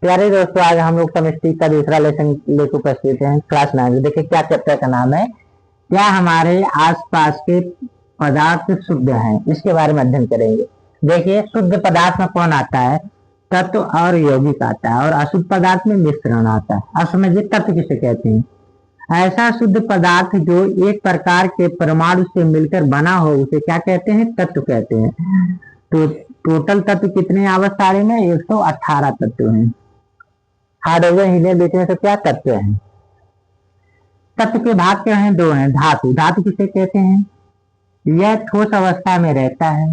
प्यारे दोस्तों, आज हम लोग केमिस्ट्री का दूसरा लेसन लेकर उपस्थित हैं, क्लास 9। देखिए क्या चैप्टर का नाम है, क्या हमारे आसपास के पदार्थ शुद्ध हैं, इसके बारे में अध्ययन करेंगे। देखिए, शुद्ध पदार्थ में कौन आता है? तत्व और यौगिक आता है, और अशुद्ध पदार्थ में मिश्रण आता है। अब समझिए तत्व किसे कहते हैं। ऐसा शुद्ध पदार्थ जो एक प्रकार के परमाणु से मिलकर बना हो उसे क्या कहते हैं? तत्व कहते हैं। तो टोटल तत्व कितने आवर्त सारणी में? 118 तत्व हैं। हाइड्रोजन हीलियम बीच में से क्या तत्व हैं? तत्व के भाग क्या हैं? दो हैं। धातु, धातु किसे कहते हैं? यह ठोस अवस्था में रहता है।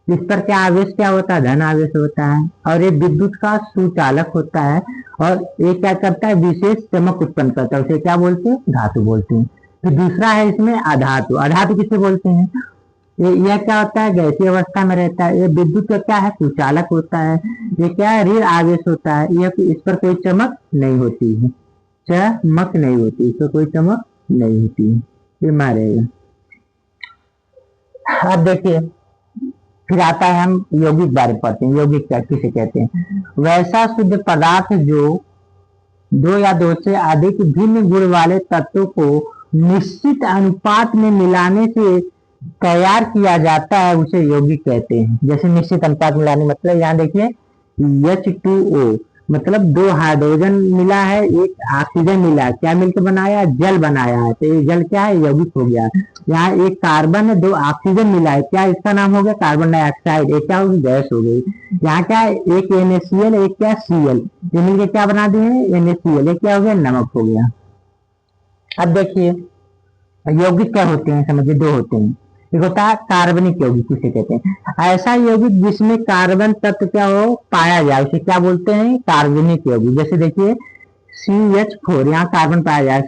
इस पर क्या आवेश क्या होता है? धन आवेश होता है, और ये विद्युत का सुचालक होता है, और ये क्या करता है? विशेष चमक उत्पन्न करता है। उसे क्या बोलते हैं? धातु बोलते हैं। तो दूसरा है इसमें अधातु। अधातु किसे बोलते हैं? यह क्या होता है? गैसीय अवस्था में रहता है। ये विद्युत का क्या है? सुचालक होता है। ये क्या है? ऋण आवेश होता है। यह इस पर कोई चमक नहीं होती है, चमक नहीं होती, इस पर कोई चमक नहीं होती है, ये मारेगा। अब देखिए, फिर आता है, हम यौगिक बारे में पढ़ते हैं। यौगिक क्या किसे कहते हैं? वैसा शुद्ध पदार्थ जो दो या दो से अधिक भिन्न गुण वाले तत्वों को निश्चित अनुपात में मिलाने से तैयार किया जाता है, उसे यौगिक कहते हैं। जैसे निश्चित अनुपात मिलाने, मतलब यहाँ देखिए H2O, मतलब दो हाइड्रोजन मिला है, एक ऑक्सीजन मिला है, क्या मिलकर बनाया? जल बनाया है। तो ये जल क्या है? यौगिक हो गया। यहाँ एक कार्बन है, दो ऑक्सीजन मिला है, क्या इसका नाम हो गया? Carbon dioxide. एक क्या होगी? गैस हो गई। यहाँ क्या है? एक NaCl, एक क्या? Cl, ये मिलकर क्या बना दिए? NaCl। ये क्या हो गया? नमक हो गया। अब देखिए यौगिक क्या होते हैं, समझिए दो होते हैं। एक होता है कार्बनिक यौगिक, किसे कहते हैं? ऐसा यौगिक जिसमें कार्बन तत्व क्या हो? पाया जाए, उसे क्या बोलते हैं? कार्बनिक यौगिक। जैसे देखिए CH4, यहाँ कार्बन पाया जाए।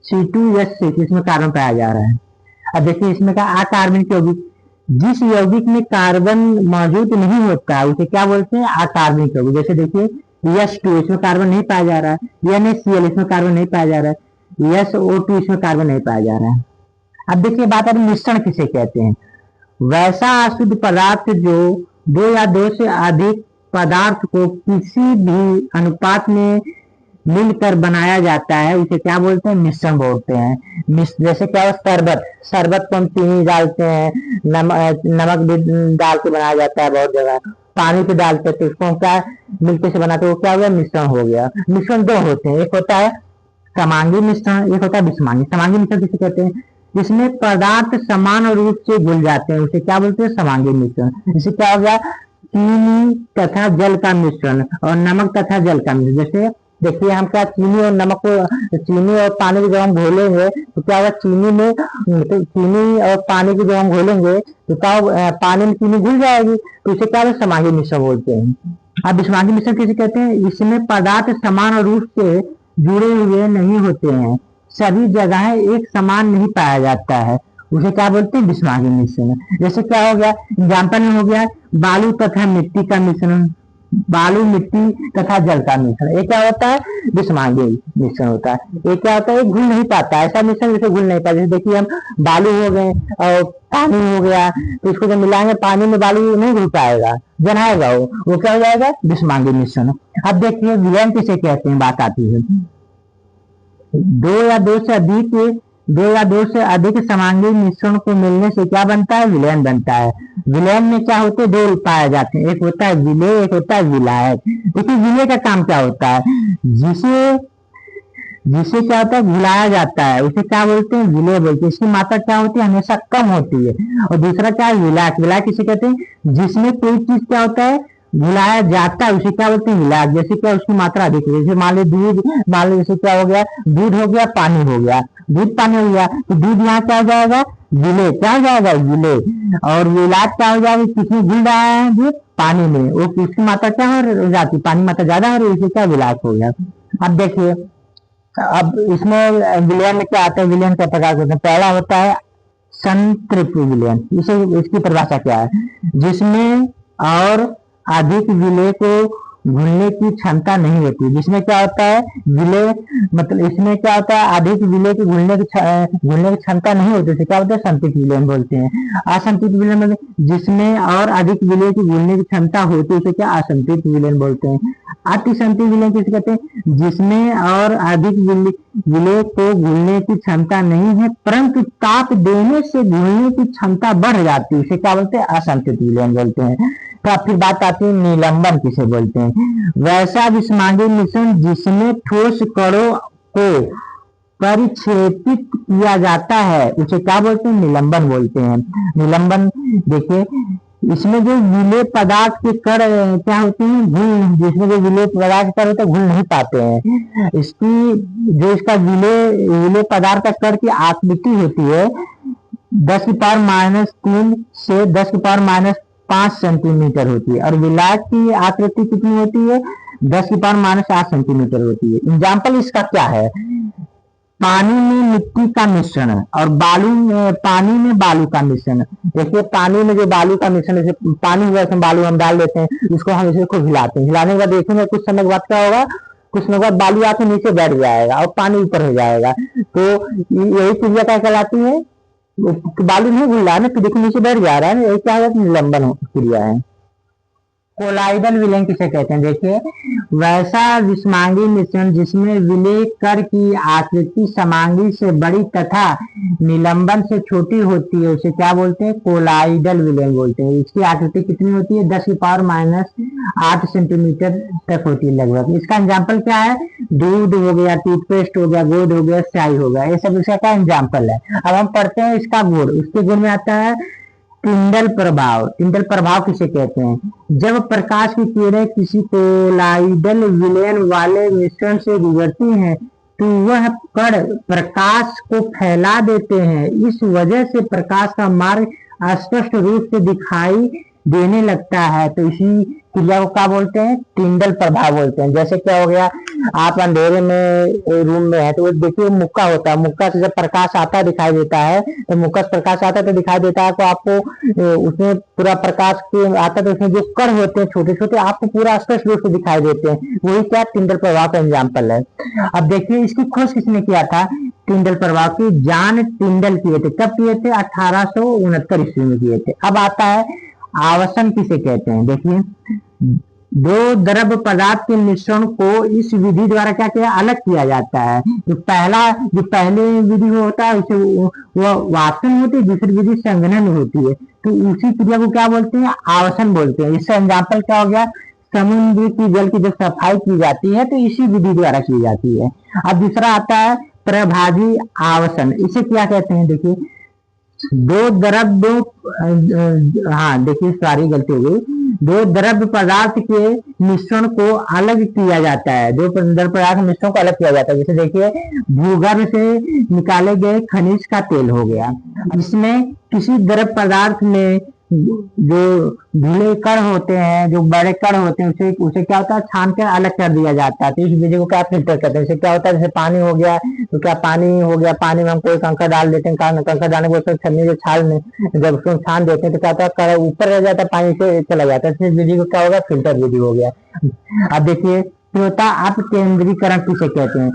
C2H6, इसमें कार्बन पाया जा रहा है। अब देखिए इसमें क्या? अकार्बनिक यौगिक। जिस यौगिक में कार्बन मौजूद नहीं होता है उसे क्या बोलते हैं? अकार्बनिक यौगिक। जैसे देखिए H2, इसमें कार्बन नहीं पाया जा रहा है। NaCl, इसमें कार्बन नहीं पाया जा रहा है। SO2, इसमें कार्बन नहीं पाया जा रहा है। अब देखिए बात है मिश्रण किसे कहते हैं। वैसा अशुद्ध पदार्थ जो दो या दो से अधिक पदार्थ को किसी भी अनुपात में मिलकर बनाया जाता है, उसे क्या बोलते हैं? मिश्रण बोलते हैं। जैसे क्या है? शरबत, शरबत को हम चीनी डालते हैं, नमक भी डाल के बनाया जाता है बहुत जगह, पानी पे डालते हैं, तो उसको क्या मिलके से बनाते हैं? वो क्या हो गया? मिश्रण हो गया। मिश्रण दो होते हैं, एक होता है समांगी मिश्रण, एक होता है विषमांगी। समांगी मिश्रण किसे कहते हैं? जिसमें पदार्थ समान रूप से घुल जाते हैं, उसे क्या बोलते हैं? समांगी मिश्रण। जैसे क्या हो गया? चीनी तथा जल का मिश्रण, और नमक तथा जल का मिश्रण। जैसे देखिए हम क्या, चीनी और नमक को, चीनी और पानी को जब हम घोलेंगे तो क्या होगा? चीनी में, तो चीनी और पानी को जब हम घोलेंगे तो क्या पानी में चीनी घुल जाएगी, तो इसे क्या समांगी मिश्रण बोलते हैं। अब समांगी मिश्रण किसे कहते हैं? इसमें पदार्थ समान रूप से जुड़े हुए नहीं होते हैं, सभी जगह एक समान नहीं पाया जाता है, उसे क्या बोलते हैं? विषमांगी मिश्रण। जैसे क्या हो गया? एग्जाम्पल में हो गया बालू तथा मिट्टी का मिश्रण, बालू मिट्टी तथा जल का मिश्रण। ये क्या होता है? विषमांगी मिश्रण होता है। ये क्या होता है? घुल नहीं पाता, ऐसा मिश्रण जैसे घुल नहीं पाता। जैसे देखिए हम बालू हो गए और पानी हो गया, तो इसको जब मिलाएंगे पानी में बालू नहीं घुल पाएगा, जनाएगा, वो क्या हो जाएगा? विषमांगी मिश्रण। अब देखिए विलयन किसे कहते हैं, बात आती है। दो या दो से अधिक समांगी मिश्रण को मिलने से क्या बनता है? विलयन बनता है। विलयन में क्या होते हैं? दो पाए जाते हैं, एक होता है विलेय, एक होता है विलायक। देखिए विलेय का काम क्या होता है? जिसे जिसे क्या होता है? घुलाया जाता है, उसे क्या बोलते हैं? विलेय बोलते हैं। इसकी मात्रा क्या होती है? हमेशा कम होती है। और दूसरा क्या है? विलायक। विलायक किसे कहते हैं? जिसमें कोई चीज क्या होता है? घुलाया जाता है, उसे क्या बोलते हैं? विलायक। जैसे क्या? उसकी मात्रा अधिक है। जैसे मान लो दूध, मान लो जैसे क्या हो गया? दूध हो गया, पानी हो गया, दूध पानी हो गया, तो दूध यहाँ क्या हो जाएगा? विलेय। क्या हो जाएगा? विलेय। और विलायक क्या हो जाएगा? किसमें घुल रहा है? दूध पानी में, वो उसकी मात्रा क्या हो जाती? पानी मात्रा ज्यादा हो रही है, इसे क्या? विलायक हो गया। अब देखिए, अब इसमें विलयन में क्या आता है? विलयन का प्रकार करते हैं। पहला होता है संतृप्ति विलयन। इसे, इसकी परिभाषा क्या है? जिसमें और अधिक विलेय को घुलने की क्षमता नहीं होती। जिसमें क्या होता है? विलेय, मतलब इसमें क्या होता है? अधिक विलेय की घुलने की क्षमता नहीं होती, इसे क्या होता है? संतृप्त विलयन बोलते हैं। असंतृप्त विलयन मतलब जिसमें और अधिक विलेय की घुलने की क्षमता होती है, उसे क्या? असंतृप्त विलयन बोलते हैं। अतिसंतुलित विलयन किसे कहते हैं? जिसमें और अधिक विलय को घुलने की क्षमता नहीं है, परंतु ताप देने से घुलने की क्षमता बढ़ जाती है, इसे क्या बोलते हैं? असंतुलित विलयन बोलते हैं। तो अब फिर बात आती है निलंबन किसे बोलते हैं? वैसा विषमांगी मिश्रण जिसमें ठोस कणों को परिक्षेपित किया जाता है, उसे क्या बोलते हैं? निलंबन बोलते हैं। निलंबन देखिए, इसमें जो विलेय पदार्थ के कण क्या होते हैं? घुल, जिसमें जो विलेय पदार्थ के कण होते हैं घुल नहीं पाते हैं। इसकी जो इसका विलेय पदार्थ का कण की आकृति होती है 10⁻³ से 10⁻5 सेंटीमीटर होती है, और विलायक की आकृति कितनी होती है? 10⁻8 सेंटीमीटर होती है। एग्जाम्पल इसका क्या है? पानी में मिट्टी का मिश्रण और पानी में बालू का मिश्रण। देखिए, पानी में जो बालू का मिश्रण, जैसे पानी हुआ इसमें बालू हम डाल देते हैं, इसको हम इसे खूब हिलाते हैं। हिलाने के बाद देखेंगे कुछ समय के बाद क्या होगा? कुछ समय के बाद बालू आके नीचे बैठ जाएगा और पानी ऊपर हो जाएगा। तो यही क्रिया क्या कहलाती है? बालू नहीं घुल रहा है ना, तो देखिए नीचे बैठ जा रहा है, यही क्या है? निलंबन क्रिया है। कोलाइडल विलयन किसे कहते हैं? देखिए, वैसा विषमांगी मिश्रण जिसमें विलेय कण की आकृति समांगी से बड़ी तथा निलंबन से छोटी होती है, उसे क्या बोलते हैं? कोलाइडल विलयन बोलते हैं। इसकी आकृति कितनी होती है? 10⁻8 सेंटीमीटर तक होती है लगभग। इसका एग्जाम्पल क्या है? दूध हो गया, टूथपेस्ट हो गया, गोंद हो गया, स्याही हो गया, ये सब इसका क्या एग्जाम्पल है। अब हम पढ़ते हैं इसका गुण। उसके गुण में आता है टिंडल प्रभाव। टिंडल प्रभाव किसे कहते हैं? जब प्रकाश की किरणें किसी कोलाइडल विलयन वाले मिश्रण से गुजरती हैं, तो वह कण प्रकाश को फैला देते हैं। इस वजह से प्रकाश का मार्ग स्पष्ट रूप से दिखाई देने लगता है। तो इसी क्रिया को क्या बोलते हैं? टिंडल प्रभाव बोलते हैं। जैसे क्या हो गया, आप अंधेरे में रूम में है, तो देखिए मुक्का होता है, मुक्का से जब प्रकाश आता दिखाई देता है, तो मुक्का से प्रकाश आता है तो दिखाई देता है, तो आपको उसमें पूरा प्रकाश आता है, तो उसमें जो कण होते हैं छोटे छोटे आपको पूरा स्पष्ट रूप से दिखाई देते हैं। वही क्या टिंडल प्रभाव का एग्जाम्पल है। अब देखिए, इसकी खोज किसने किया था? टिंडल प्रभाव की जॉन टिंडल किए थे। कब किए थे? 1869 ईस्वी में किए थे। अब आता है आवर्षण किसे कहते हैं? देखिए, दो द्रव पदार्थ के मिश्रण को इस विधि द्वारा क्या किया? अलग किया जाता है। जो पहले विधि होता है उसे वो वाष्पन होती है, दूसरी विधि संघनन होती है। तो उसी क्रिया को क्या बोलते हैं? आवर्षण बोलते हैं। इसका एग्जाम्पल क्या हो गया? समुद्र की जल की जब सफाई की जाती है तो इसी विधि द्वारा की जाती है। अब दूसरा आता है प्रभावी आवर्षण। इसे क्या कहते हैं? देखिए, सारी गलती हो गई। दो द्रव पदार्थ के मिश्रण को अलग किया जाता है। दो द्रव पदार्थ के मिश्रण को अलग किया जाता है। जैसे देखिए, भूगर्भ से निकाले गए खनिज का तेल हो गया। इसमें किसी द्रव पदार्थ में जो धुले कण होते हैं, जो बड़े कण होते हैं, उसे क्या होता है? छान कर अलग कर दिया जाता है। तो इस विधि को क्या फिल्टर करते हैं? इससे क्या होता है? जैसे पानी हो गया, तो क्या पानी हो गया, पानी में हम कोई कंकड़ डाल देते हैं, कंकड़ डालने को छन्नी के छाल में जब उसको छान देते हैं तो क्या होता है? ऊपर रह जाता है, पानी से चला जाता है। इस विधि को क्या होगा? फिल्टर विधि हो गया। अब देखिए, होता अपकेंद्रीकरण किसे कहते हैं?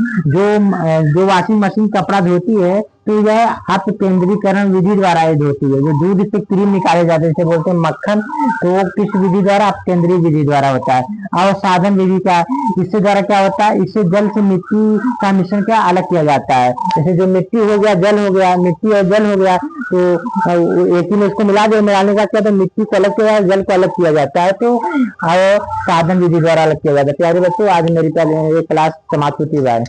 जो वॉशिंग मशीन कपड़ा धोती है, तो यह अपकेंद्रीकरण विधि द्वारा होती है। जो दूध से क्रीम निकाले जाते हैं, बोलते हैं मक्खन, तो वो किस विधि द्वारा? अपकेंद्रीय विधि द्वारा होता है। अवसाधन विधि का, इससे द्वारा क्या होता है? इससे जल से मिट्टी का मिश्रण क्या अलग किया जाता है। जैसे जो मिट्टी हो गया, जल हो गया, मिट्टी और जल हो गया, तो एक ही में इसको मिला दे, मिलाने का क्या? तो मिट्टी को अलग किया, जल को अलग किया जाता है। तो अवसाधन विधि द्वारा अलग किया जाता है। प्यारे बच्चों, आज मेरी क्लास समाप्त होती है।